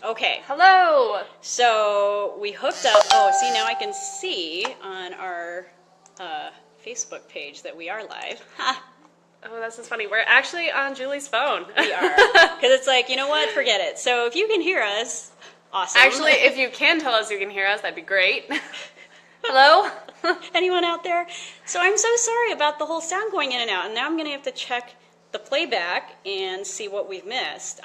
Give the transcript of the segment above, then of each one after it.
Okay. Hello. So we hooked up. Oh, see, now I can see on our Facebook page that we are live. Ha! Oh, this is funny. We're actually on Julie's phone. We are. Because it's like, you know what? Forget it. So if you can hear us, awesome. Actually, if you can tell us you can hear us, that'd be great. Hello? Anyone out there? So I'm so sorry about the whole sound going in and out. And now I'm going to have to check the playback and see what we've missed.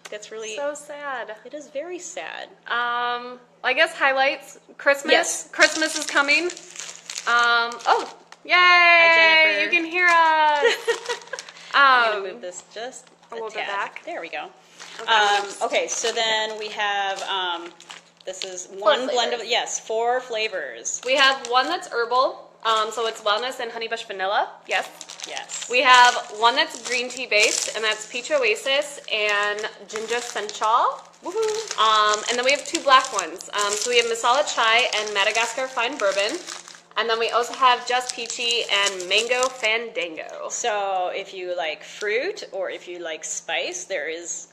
That's really... So sad. It is very sad. I guess highlights. Christmas. Yes. Christmas is coming. Yay! Hi, Jennifer. You can hear us. I'm going to move this just a little bit tad. back. There we go. Okay. Okay, so then we have, this is Four one blend of, flavors. yes, 4 flavors. We have one that's herbal, so it's wellness and honeybush vanilla. Yes. Yes. We have one that's green tea based, and that's peach oasis and ginger senchal. Woohoo! And then we have 2 black ones. So we have masala chai and Madagascar fine bourbon. And then we also have just peachy and mango fandango. So if you like fruit or if you like spice, there is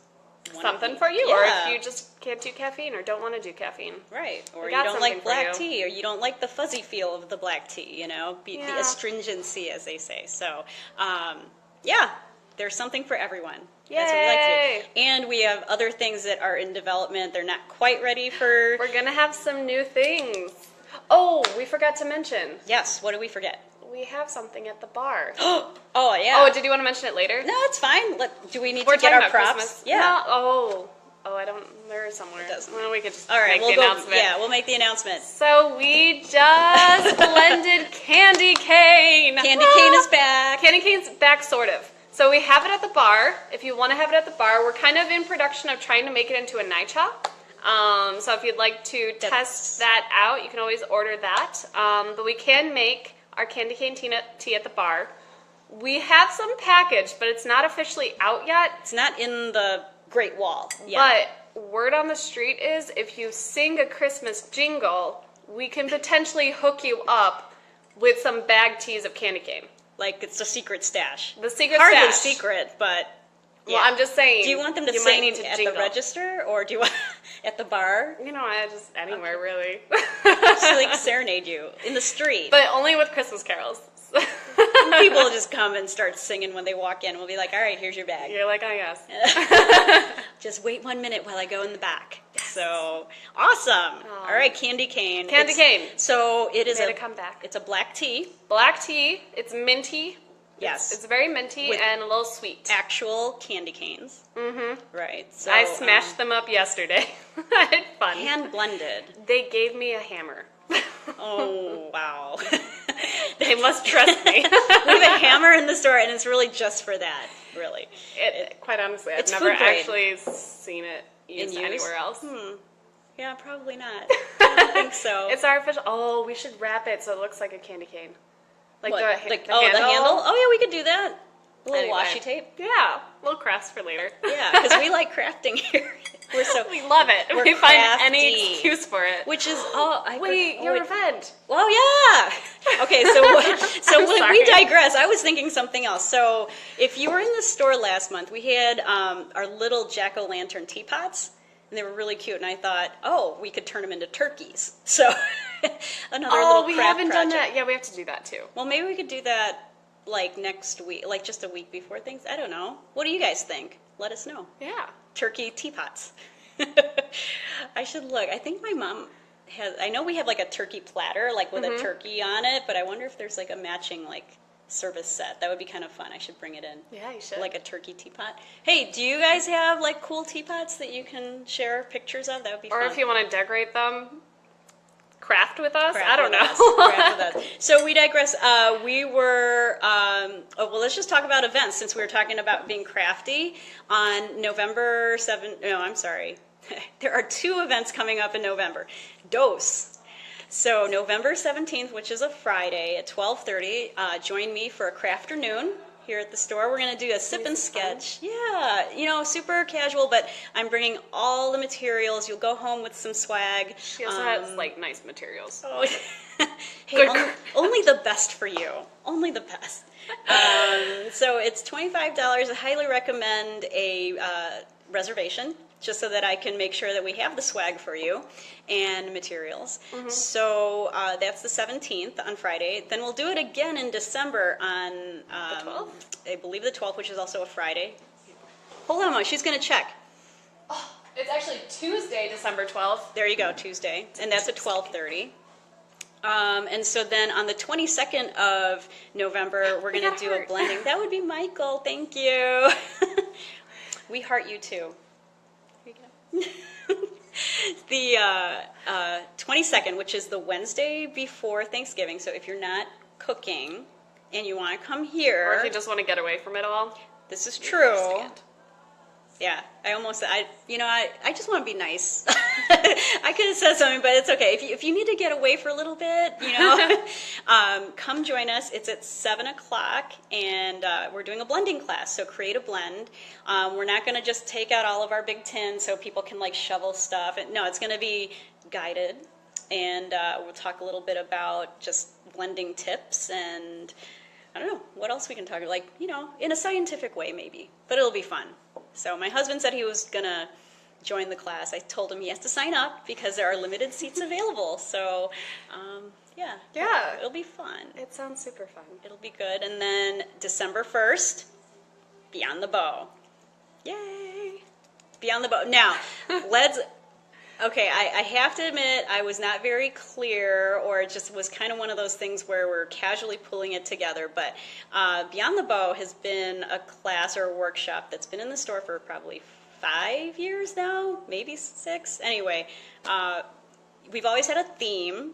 one Something for you, Yeah. or if you just can't do caffeine or don't want to do caffeine. Right, or We you got don't something like for black you. tea, or you don't like the fuzzy feel of the black tea, you know, the Yeah. astringency, as they say. So, yeah, there's something for everyone. Yay! That's what we like to do. And we have other things that are in development. They're not quite ready for... We're going to have some new things. Oh, we forgot to mention. Yes, what did we forget? We have something at the bar. Oh, yeah. Oh, did you want to mention it later? No, it's fine. Do we need We're to get talking our about props? Christmas. Yeah. No, I don't. There is somewhere. It doesn't. Well, we could just All right, make we'll the go. announcement. Yeah, we'll make the announcement. So we just blended candy cane. Candy cane is back. Candy cane's back, sort of. So we have it at the bar. If you want to have it at the bar, we're kind of in production of trying to make it into a naicha. So if you'd like to test that out, you can always order that. But we can make our candy cane tea at the bar. We have some packaged, but it's not officially out yet. It's not in the Great Wall yet. But word on the street is if you sing a Christmas jingle, we can potentially hook you up with some bag teas of candy cane. Like it's a secret stash. The secret Hardly stash. secret, but... Well, I'm just saying. Do you want them to you sing might need to at jingle. the register, or do you want at the bar? You know, I just anywhere really. Just like serenade you in the street. But only with Christmas carols. People will just come and start singing when they walk in. We'll be like, all right, here's your bag. You're like, oh yes. Just wait 1 minute while I go in the back. So awesome. All right, candy cane. Candy cane. So it is Made a comeback. It's a black tea. Black tea. It's minty. Yes. It's very minty With and a little sweet. Actual candy canes. Mm-hmm. Right. So I smashed them up yesterday. I had fun. hand blended. They gave me a hammer. Oh wow. They must trust me. We have a hammer in the store, and it's really just for that. Really. Quite honestly, I've It's never food grade. actually seen it used anywhere else. Yeah, probably not. I don't think so. It's our official. Oh, we should wrap it so it looks like a candy cane. Like What? the The handle. handle? Oh yeah, we could do that. A little Anyway. washi tape. Yeah, a little crafts for later. Yeah, because we like crafting here. We love it. we're We find crafty. any excuse for it. Which is Your event. Well, yeah. Okay, so I'm when sorry. we digress. I was thinking something else. So if you were in the store last month, we had our little jack-o'-lantern teapots, and they were really cute. And I thought, oh, we could turn them into turkeys. So another little we craft haven't project. done that. Yeah, we have to do that too. Well, maybe we could do that like next week, like just a week before things. I don't know. What do you guys think? Let us know. Yeah. Turkey teapots. I should look. I think my mom has. I know we have like a turkey platter, like with a turkey on it, but I wonder if there's like a matching like service set. That would be kind of fun. I should bring it in. Yeah, you should. Like a turkey teapot. Hey, do you guys have like cool teapots that you can share pictures of? That would be fun. Or if you want to decorate them, craft with us. Craft I don't with know. us. Craft with us. So we digress. We were, let's just talk about events since we were talking about being crafty. On November 7th, no, I'm sorry. There are 2 events coming up in November. Dos. So November 17th, which is a Friday at 12:30, join me for a crafternoon here at the store. We're going to do a sip and sketch. Yeah, super casual, but I'm bringing all the materials. You'll go home with some swag. She also has like nice materials. Oh, hey, only the best for you. Only the best. So it's $25. I highly recommend a reservation just so that I can make sure that we have the swag for you and materials. So that's the 17th on Friday. Then we'll do it again in December on, The 12th? I believe the 12th, which is also a Friday. Hold on a moment, she's going to check. Oh, it's actually Tuesday, December 12th. There you go, Tuesday. And that's at 12:30. And so then on the 22nd of November, we're going to do a blending. That would be Michael. Thank you. We heart you too. The 22nd, which is the Wednesday before Thanksgiving. So if you're not cooking and you want to come here, Or if you just want to get away from it all. this is true. Yeah, I just want to be nice. I could have said something, but it's okay. If you need to get away for a little bit, come join us. It's at 7 o'clock, and we're doing a blending class. So create a blend. We're not going to just take out all of our big tins so people can like shovel stuff. No, it's going to be guided, and we'll talk a little bit about just blending tips and I don't know what else we can talk about, like, in a scientific way maybe, but it'll be fun. So my husband said he was going to join the class. I told him he has to sign up because there are limited seats available. So, Yeah. it'll be fun. It sounds super fun. It'll be good. And then December 1st, Beyond the Bow. Yay! Beyond the Bow. Now, okay, I have to admit I was not very clear, or it just was kind of one of those things where we're casually pulling it together. But Beyond the Bow has been a class or a workshop that's been in the store for probably 5 years now, maybe 6. Anyway, we've always had a theme,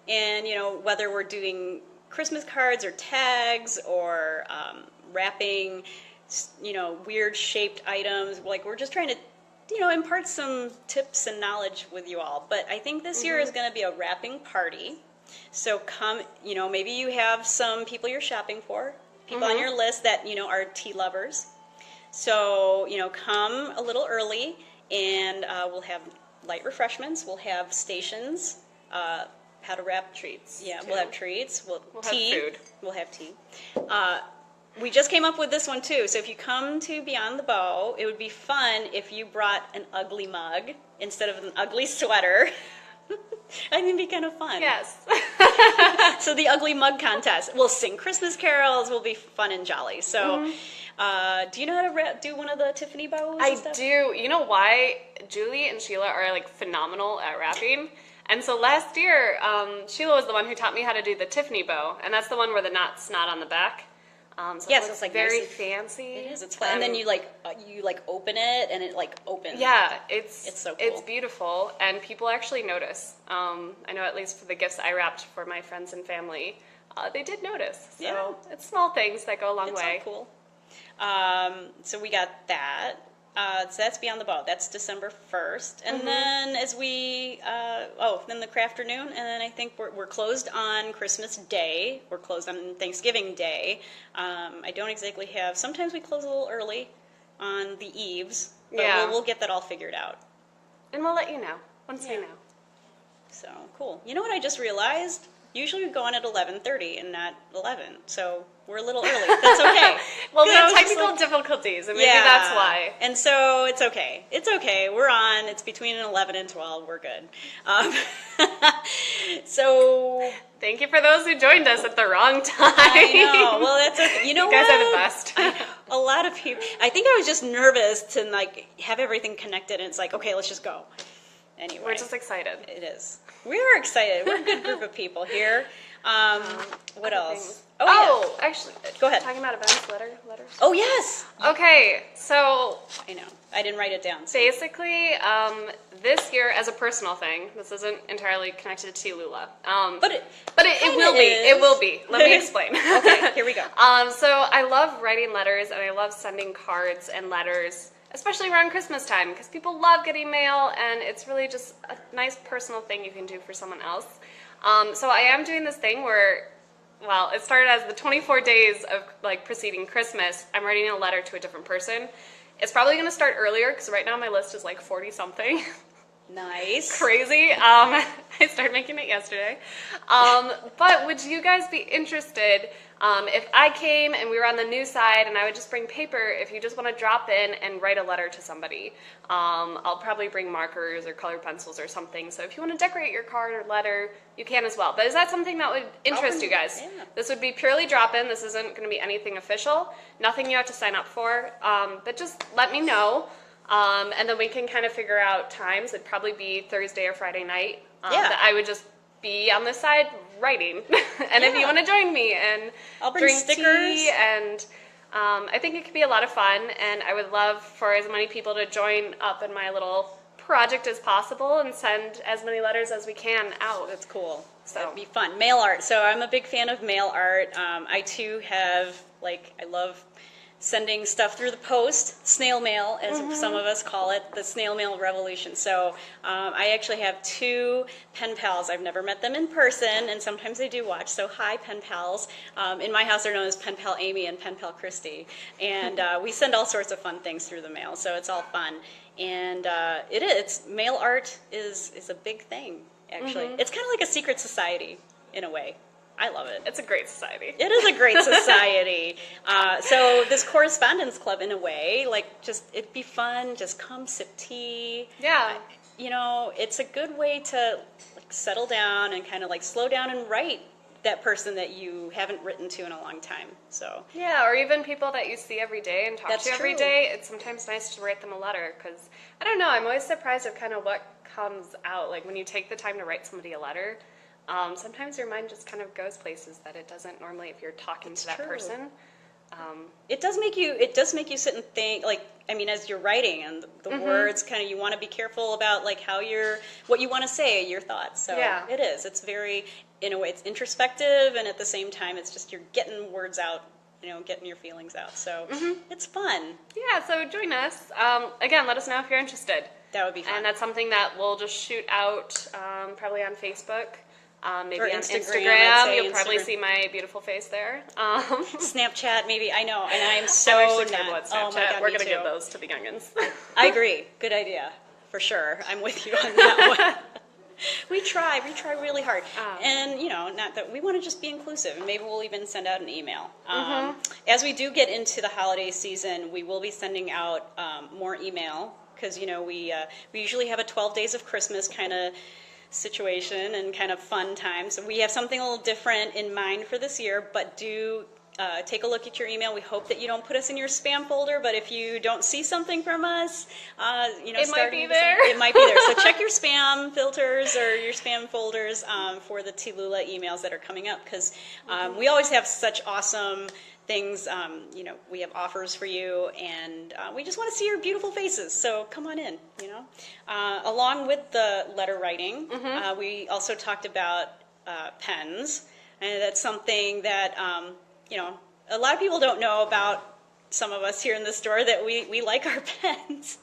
and whether we're doing Christmas cards or tags or wrapping, weird shaped items, like we're just trying to impart some tips and knowledge with you all. But I think this year is going to be a wrapping party. So come, maybe you have some people you're shopping for, people on your list that, are tea lovers. So, come a little early, and we'll have light refreshments. We'll have stations, how to wrap. Treats. Yeah, too. we'll have treats. We'll tea. have food. We'll have tea. We just came up with this one too. So if you come to Beyond the Bow, it would be fun if you brought an ugly mug instead of an ugly sweater. I think it'd be kind of fun. Yes. So the ugly mug contest. We'll sing Christmas carols. We'll be fun and jolly. So do you know how to do one of the Tiffany bows? I do. You know why? Julie and Sheila are like phenomenal at wrapping. And so last year, Sheila was the one who taught me how to do the Tiffany bow. And that's the one where the knot's not on the back. So Yes, it it's like very nice. fancy. It is. It's fun. And then you open it, and it like opens. Yeah, it's so cool. It's beautiful, and people actually notice. I know at least for the gifts I wrapped for my friends and family, they did notice. So Yeah. it's small things that go a long It's way. so cool. So we got that. So that's Beyond the Bow. That's December 1st. And then as we, then the crafternoon, and then I think we're closed on Christmas Day. We're closed on Thanksgiving Day. I don't exactly have, sometimes we close a little early on the eves, but Yeah. we'll get that all figured out. And we'll let you know once we Yeah. know. So, cool. You know what I just realized? Usually we go on at 11:30 and not 11, so we're a little early. That's okay. Well, we Good, I have was just technical like- difficulties, and maybe that's why. And so it's okay. It's okay. We're on. It's between 11 and 12. We're good. So Thank you for those who joined us at the wrong time. I know. Well, that's okay. You know You guys what? are the best. I know. A lot of people. I think I was just nervous to like have everything connected, and it's like, okay, let's just go. Anyway, We're just excited. It is. We are excited. We're a good group of people here. What Other else? things. Oh, yeah. Actually, Go ahead. Talking about events, letters. Oh, yes. Okay, so I know. I didn't write it down. So. basically, this year, as a personal thing, this isn't entirely connected to Tea-Lula. But it it will kinda be. is. It will be. Let me explain. Okay, here we go. So I love writing letters, and I love sending cards and letters, especially around Christmas time, because people love getting mail, and it's really just a nice personal thing you can do for someone else. So I am doing this thing where, well, it started as the 24 days of like preceding Christmas. I'm writing a letter to a different person. It's probably going to start earlier because right now my list is like 40 something. Nice. Crazy. I started making it yesterday. But would you guys be interested if I came and we were on the new side and I would just bring paper if you just want to drop in and write a letter to somebody? I'll probably bring markers or colored pencils or something. So if you want to decorate your card or letter, you can as well. But is that something that would interest you guys? Yeah. This would be purely drop-in. This isn't going to be anything official. Nothing you have to sign up for. But just let me know. And then we can kind of figure out times. It'd probably be Thursday or Friday night. That I would just be on this side writing. And if you want to join me and I'll bring drink stickers. tea, and I think it could be a lot of fun. And I would love for as many people to join up in my little project as possible and send as many letters as we can out. That's cool. So That'd be fun. Mail art. So I'm a big fan of mail art. I too have, I love sending stuff through the post, snail mail, as some of us call it, the snail mail revolution. So I actually have 2 pen pals. I've never met them in person, and sometimes they do watch. So hi, pen pals. In my house, they're known as Pen Pal Amy and Pen Pal Christy. And we send all sorts of fun things through the mail, so it's all fun. And mail art is a big thing, actually. It's kind of like a secret society, in a way. I love it. it's a great society. It is a great society. So this correspondence club, in a way, it'd be fun. Just come sip tea. Yeah. It's a good way to settle down and kind of slow down and write that person that you haven't written to in a long time. So Yeah, or even people that you see every day and talk That's to every true. day. It's sometimes nice to write them a letter because, I don't know, I'm always surprised of kind of what comes out. Like when you take the time to write somebody a letter, sometimes your mind just kind of goes places that it doesn't normally if you're talking to that true. person. it does make you sit and think, as you're writing, and the words kind of, you want to be careful about what you want to say, your thoughts. So Yeah. it is. It's very, in a way, it's introspective, and at the same time, it's just you're getting words out, getting your feelings out. So it's fun. Yeah, so join us. Again, let us know if you're interested. That would be fun. And that's something that we'll just shoot out probably on Facebook. Maybe Or on Instagram, I'd say You'll probably Instagram. see my beautiful face there. Snapchat, maybe. I know, and I'm so I'm actually terrible not. at Oh Snapchat. my God, We're me going to too. give those to the youngins. I agree. Good idea, for sure. I'm with you on that one. We try really hard, and not that we want to just be inclusive, and maybe we'll even send out an email. As we do get into the holiday season, we will be sending out more email, because we usually have a 12 days of Christmas kind of situation and kind of fun time. So we have something a little different in mind for this year, but do take a look at your email. We hope that you don't put us in your spam folder, but if you don't see something from us, It might be there. It might be there. So check your spam filters or your spam folders for the TeaLula emails that are coming up, because we always have such awesome things. We have offers for you, and we just want to see your beautiful faces. So come on in. Along with the letter writing, we also talked about pens, and that's something that a lot of people don't know about. Some of us here in the store, that we like our pens.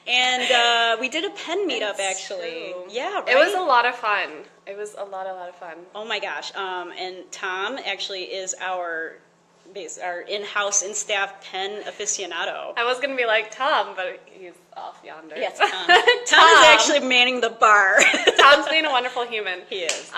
And we did a pen meetup, actually. True. Yeah, right? It was a lot of fun. It was a lot of fun. Oh my gosh. And Tom actually is our in-house and staff pen aficionado. I was going to be like Tom, but he's off yonder. Yes, Tom. Tom is actually manning the bar. Tom's being a wonderful human. He is.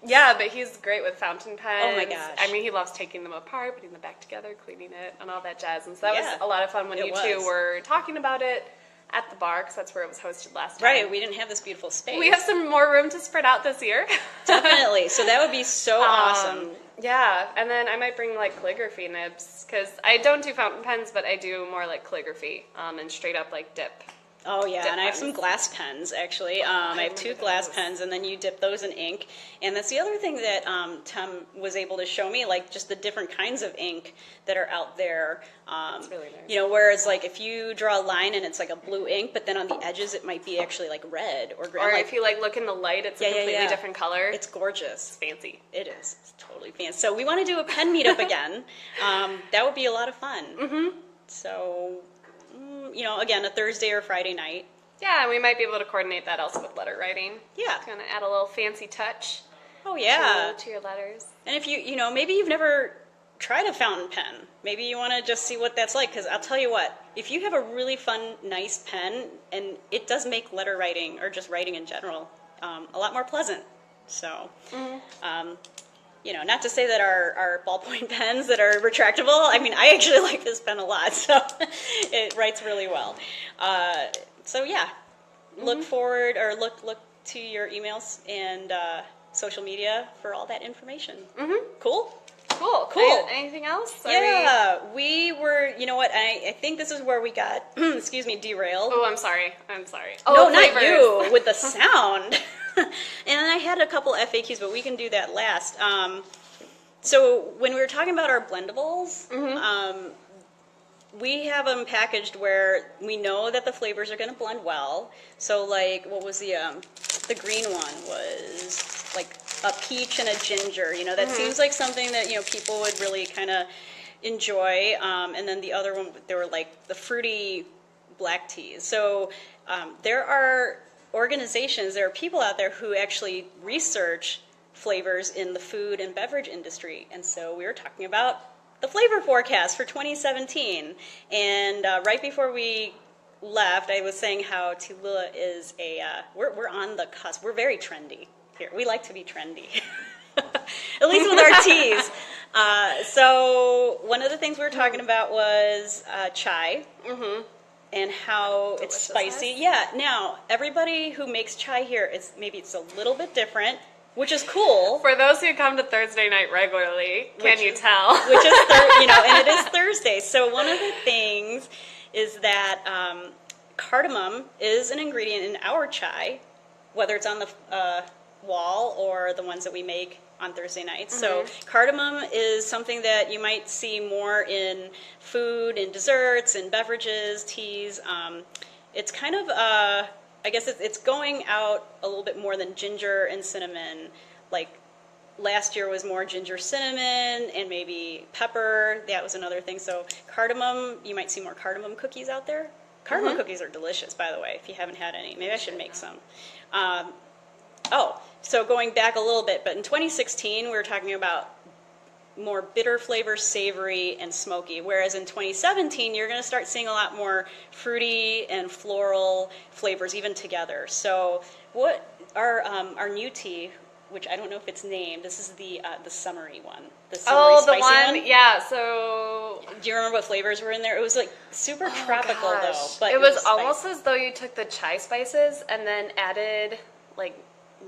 Yeah, but he's great with fountain pens. Oh my gosh. I mean, he loves taking them apart, putting them back together, cleaning it, and all that jazz. And so that Yeah, was a lot of fun when it you two was. were talking about it at the bar, because that's where it was hosted last time. Right, we didn't have this beautiful space. We have some more room to spread out this year. Definitely. So that would be so awesome. Yeah, and then I might bring calligraphy nibs, because I don't do fountain pens, but I do more calligraphy and straight up dip. Oh yeah, Dip and I have pens. some glass pens, actually. I have 2 glass pens, and then you dip those in ink. And that's the other thing that Tom was able to show me, just the different kinds of ink that are out there. That's really nice. Whereas if you draw a line and it's a blue ink, but then on the edges it might be actually red or green. Or if you look in the light, it's a completely different color. It's gorgeous. fancy. It is. It's totally fancy. So we want to do a pen meetup again. That would be a lot of fun. Mm-hmm. So, again, a Thursday or Friday night. Yeah, and we might be able to coordinate that also with letter writing. Yeah. Kind of add a little fancy touch Oh, yeah. to your letters. And if maybe you've never try the fountain pen. Maybe you want to just see what that's like, because I'll tell you what, if you have a really fun, nice pen, and it does make letter writing, or just writing in general, a lot more pleasant. So, not to say that our ballpoint pens that are retractable, I mean, I actually like this pen a lot, so it writes really well. Look forward, or look to your emails and social media for all that information. Cool? Cool. Anything else? Yeah, we were, you know what, I think this is where we got, excuse me, derailed. Oh, I'm sorry. Oh, no, flavors. not you, with the sound. And I had a couple FAQs, but we can do that last. So when we were talking about our blendables, we have them packaged where we know that the flavors are going to blend well. So like, what was the green one was like a peach and a ginger. That seems like something that, people would really kind of enjoy. And then the other one, they were like the fruity black teas. So there are organizations, there are people out there who actually research flavors in the food and beverage industry. And so we were talking about the flavor forecast for 2017. And right before we left, I was saying how TeaLula is we're on the cusp. We're very trendy here. We like to be trendy, at least with our teas. So one of the things we were talking about was chai. And how it's spicy. Yeah, now, everybody who makes chai here, maybe it's a little bit different, which is cool. For those who come to Thursday night regularly, can you tell? Which is, and it is Thursday. So one of the things is that cardamom is an ingredient in our chai, whether it's on the wall or the ones that we make on Thursday nights. So cardamom is something that you might see more in food and desserts and beverages, teas. It's kind of, I guess it's going out a little bit more than ginger and cinnamon. Like last year was more ginger, cinnamon, and maybe pepper. That was another thing. So cardamom, you might see more cardamom cookies out there. Cardamom cookies are delicious, by the way, if you haven't had any. Maybe I should make some. So going back a little bit, but in 2016, we were talking about more bitter flavors, savory, and smoky, whereas in 2017, you're going to start seeing a lot more fruity and floral flavors even together. So what our new tea, which I don't know if it's named, this is the summery one. The summery spicy one? Yeah, so... Do you remember what flavors were in there? It was like super tropical though. But it was almost as though you took the chai spices and then added like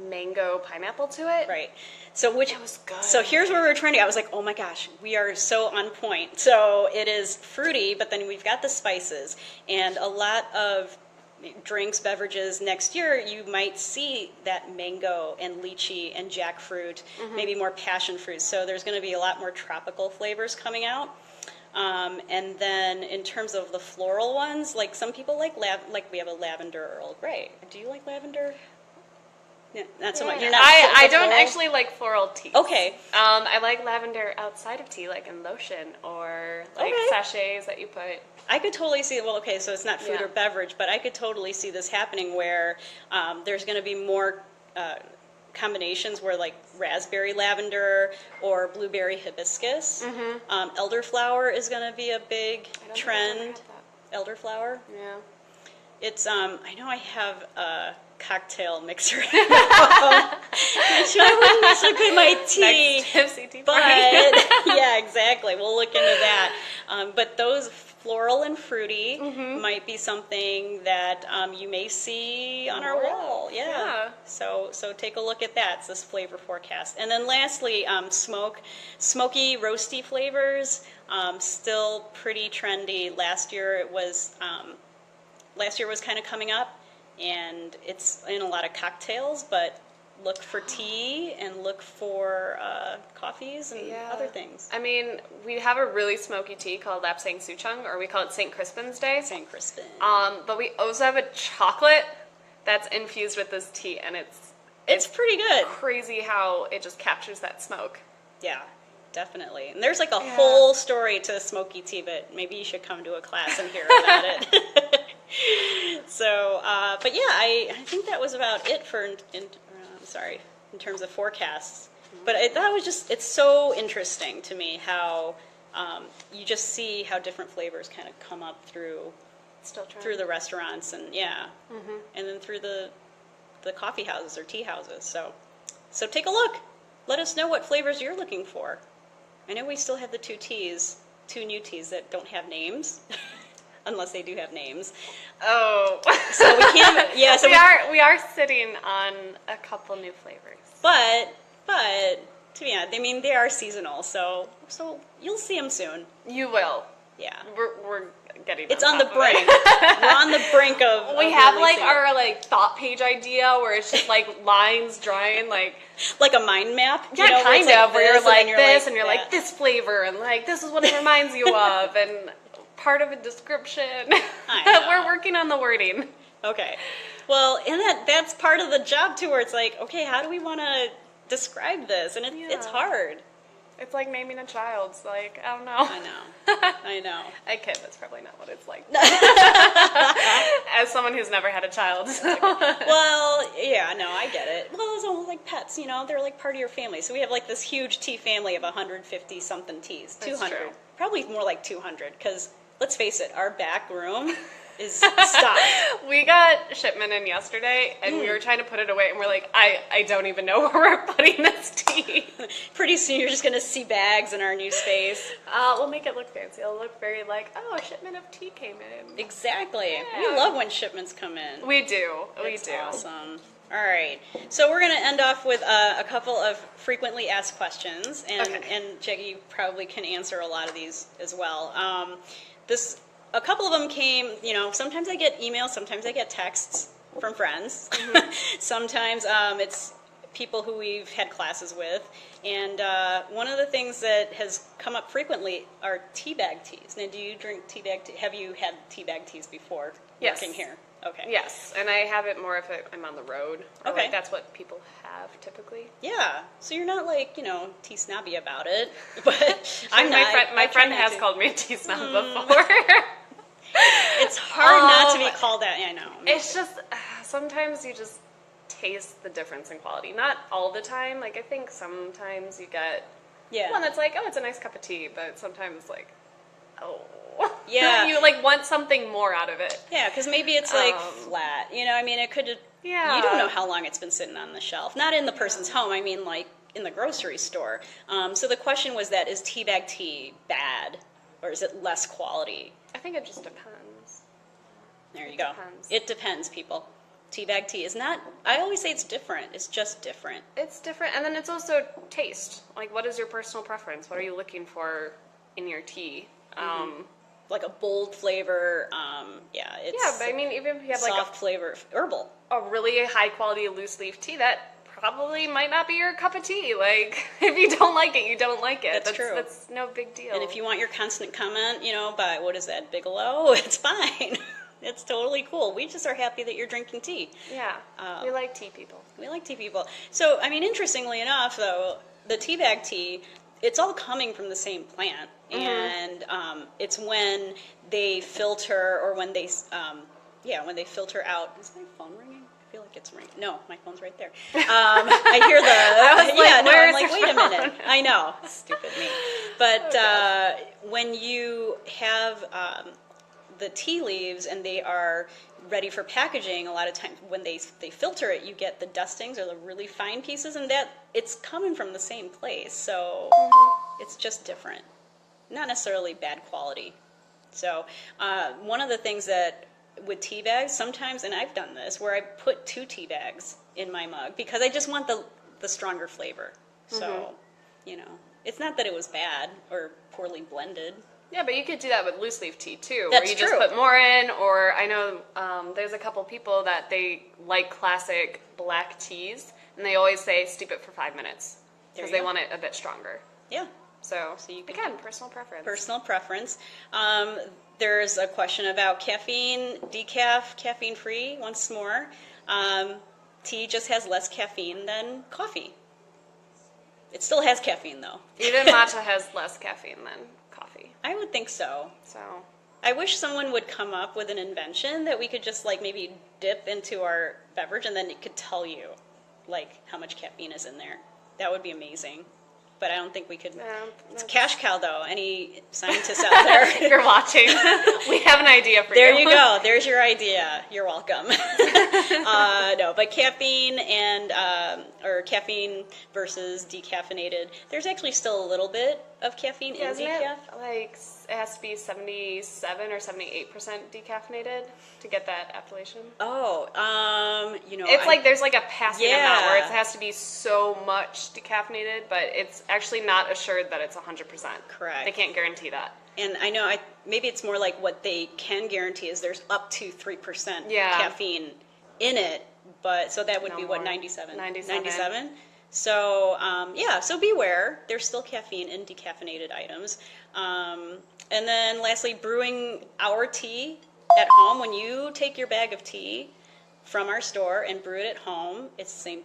mango pineapple to it. Right. So it was good. So here's where we were trending. I was like, oh my gosh, we are so on point. So it is fruity, but then we've got the spices. And a lot of drinks, beverages next year, you might see that mango and lychee and jackfruit, maybe more passion fruit. So there's going to be a lot more tropical flavors coming out. And then in terms of the floral ones, like some people like we have a lavender Earl Grey. Do you like lavender? Yeah, not so much. You're not I don't floral? actually like floral tea. Okay. I like lavender outside of tea, like in lotion or like sachets that you put. I could totally see, so it's not food or beverage, but I could totally see this happening where there's going to be more combinations where like raspberry lavender or blueberry hibiscus. Elderflower is going to be a big trend. Elderflower? Yeah. It's, I know I have a cocktail mixer at home, which I wouldn't look at my tea. Next tipsy tea but, party. yeah, exactly. We'll look into that. But those floral and fruity might be something that you may see on our wall. Yeah. So take a look at that. It's this flavor forecast. And then lastly, smoky, roasty flavors, still pretty trendy. Last year was kind of coming up, and it's in a lot of cocktails, but look for tea and look for coffees and other things. I mean, we have a really smoky tea called Lapsang Souchong, or we call it St. Crispin's Day. St. Crispin. But we also have a chocolate that's infused with this tea, and it's pretty good. Crazy how it just captures that smoke. Yeah, definitely. And there's like a whole story to smoky tea, but maybe you should come to a class and hear about it. So, but yeah, I think that was about it in terms of forecasts. But that was just, it's so interesting to me how you just see how different flavors kind of come up through Still trying. through the restaurants and and then through the coffee houses or tea houses. So take a look. Let us know what flavors you're looking for. I know we still have the two new teas that don't have names, unless they do have names. Oh, So we can't. Yeah, so we are sitting on a couple new flavors. But to be honest, I mean they are seasonal, so you'll see them soon. You will. Yeah, We're getting. it's on the brink. We're on the brink of. We of have releasing our thought page idea where it's just lines drawing like a mind map. yeah, you know, where it's kind of, where you're this, and then like this and you're that. like this flavor and this is what it reminds you of and part of a description. I know. We're working on the wording. Okay. Well, and that's part of the job too, where it's like, okay, how do we want to describe this? And it's Yeah. hard. It's like naming a child. It's I don't know. I know. I know. I kid, that's probably not what it's like. As someone who's never had a child. So. Well, yeah, no, I get it. Well, it's almost like pets, they're like part of your family. So we have this huge tea family of 150 something teas, That's 200, true. probably more like 200. Because let's face it, our back room is stocked. We got shipment in yesterday, and we were trying to put it away, and we're like, I don't even know where we're putting this tea. Pretty soon you're just gonna see bags in our new space. We'll make it look fancy. It'll look very a shipment of tea came in. Exactly. Yeah. We love when shipments come in. We do. It's We do. awesome. All right. So we're going to end off with a couple of frequently asked questions, and Okay. and Jackie probably can answer a lot of these as well. A couple of them came. Sometimes I get emails, sometimes I get texts from friends. Sometimes it's people who we've had classes with, and one of the things that has come up frequently are tea bag teas. Now, do you drink tea bag tea? Have you had tea bag teas before Yes. working here? Okay. Yes, and I have it more if I'm on the road. Or Okay. that's what people have typically. Yeah, so you're not tea snobby about it, but I'm my not. friend, I my try friend not has to. called me a tea snob before. It's hard not to be called that. I know. It's just sometimes you just taste the difference in quality. Not all the time. I think sometimes you get one that's it's a nice cup of tea, but sometimes oh. Yeah. You want something more out of it. Yeah, because maybe it's flat. It could. Yeah. You don't know how long it's been sitting on the shelf. Not in the person's home. I mean, in the grocery store. So the question was is tea bag tea bad, or is it less quality? I think it just depends. There you go. Depends. It depends, people. Tea bag tea is not. I always say it's different. It's just different. It's different, and then it's also taste. What is your personal preference? What are you looking for in your tea? Like a bold flavor. It's Yeah, but I mean, even if you have soft flavor, herbal. a really high quality loose leaf tea, that probably might not be your cup of tea. If you don't like it, you don't like it. That's true. That's no big deal. And if you want your constant comment, by what is that, Bigelow? It's fine. It's totally cool. We just are happy that you're drinking tea. yeah, we like tea people. We like tea people. So, interestingly enough, though, the tea bag tea, it's all coming from the same plant. And it's when they filter or when they, when they filter out. Is my phone ringing? I feel like it's ringing. No, my phone's right there. I hear the. where's I'm your wait a phone? minute. I know, stupid me. But when you have the tea leaves and they are ready for packaging, a lot of times when they filter it, you get the dustings or the really fine pieces, and that it's coming from the same place. So it's just different. Not necessarily bad quality. So one of the things that with tea bags sometimes, and I've done this, where I put 2 tea bags in my mug because I just want the stronger flavor. So, it's not that it was bad or poorly blended. Yeah, but you could do that with loose leaf tea too, That's where you true. just put more in. Or I know there's a couple people that they like classic black teas, and they always say steep it for 5 minutes because they want it a bit stronger. Yeah. So you can again, personal preference. Personal preference. There's a question about caffeine, decaf, caffeine-free, once more. Tea just has less caffeine than coffee. It still has caffeine, though. Even matcha has less caffeine than coffee. I would think so. So I wish someone would come up with an invention that we could just, maybe dip into our beverage and then it could tell you, how much caffeine is in there. That would be amazing. But I don't think we could. No, It's cash cow, though. Any scientists out there? You're watching. We have an idea for There you. you go. There's your idea. You're welcome. No, but caffeine or caffeine versus decaffeinated. There's actually still a little bit of caffeine in Isn't decaf. it like it has to be 77 or 78% decaffeinated to get that appellation? Oh, It's like there's like a passing amount where it Yeah. has to be so much decaffeinated, but it's actually not assured that it's 100%. Correct. They can't guarantee that. And I know maybe it's more like what they can guarantee is there's up to 3% Yeah. caffeine in it, but so that would No be what, more. 97? 97. So so beware. There's still caffeine in decaffeinated items. And then lastly, brewing our tea at home. When you take your bag of tea from our store and brew it at home, it's the same,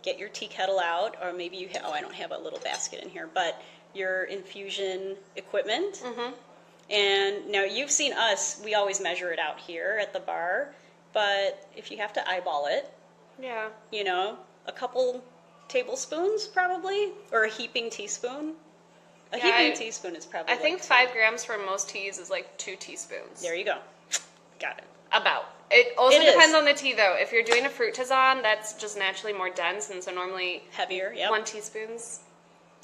get your tea kettle out, or maybe you I don't have a little basket in here, but your infusion equipment. Mm-hmm. And now you've seen us, we always measure it out here at the bar, but if you have to eyeball it, Yeah. a couple tablespoons probably, or a heaping teaspoon. A Yeah, heaping I- teaspoon is probably I think like 5 grams for most teas is like 2 teaspoons. There you go. Got it. About. It also It is. depends on the tea, though. If you're doing a fruit tisane, that's just naturally more dense, and so normally Heavier, yep. 1 teaspoon's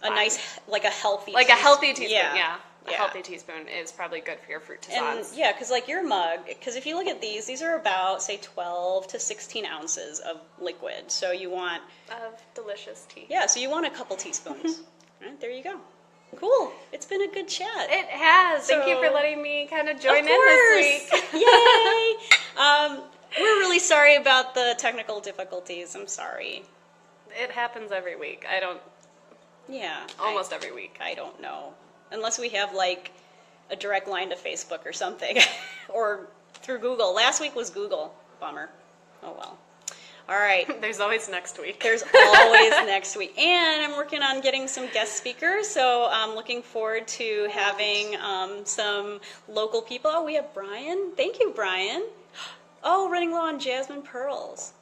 A nice, like a healthy like a healthy teaspoon. Yeah. Yeah. A Yeah. healthy teaspoon is probably good for your fruit And tisanes. yeah, because like your mug, because if you look at these are about, say, 12 to 16 ounces of liquid. So you want, Of delicious tea. so you want a couple teaspoons. Right, there you go. Cool. It's been a good chat. It has. Thank you for So- letting me kind of join Of in this course. week. Yay! We're really sorry about the technical difficulties. I'm sorry. It happens every week. Yeah. Almost every week. I don't know. Unless we have like a direct line to Facebook or something. Or through Google. Last week was Google. Bummer. Oh well. All right. There's always next week. There's always next week. And I'm working on getting some guest speakers, so I'm looking forward to having some local people. Oh, we have Brian. Thank you, Brian. Oh, running low on jasmine pearls.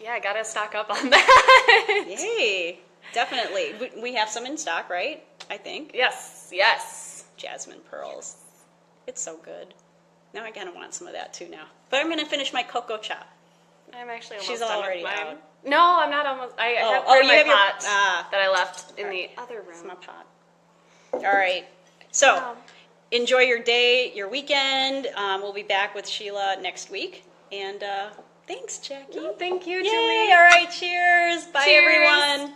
Yeah, I gotta stock up on that. Yay. Definitely. We have some in stock, right? I think. Yes, yes. Jasmine pearls. It's so good. Now I kind of want some of that too now. But I'm going to finish my cocoa chop. I'm actually almost She's done already with mine. out. No, I'm not almost. I Oh, have part of you my have your- pot that I left in Right. the other It's room. my pot. All right. So, Wow. enjoy your day, your weekend. We'll be back with Sheila next week. And thanks, Jackie. Thank you, Yay. Julie. All right. Cheers. Bye, Cheers. everyone.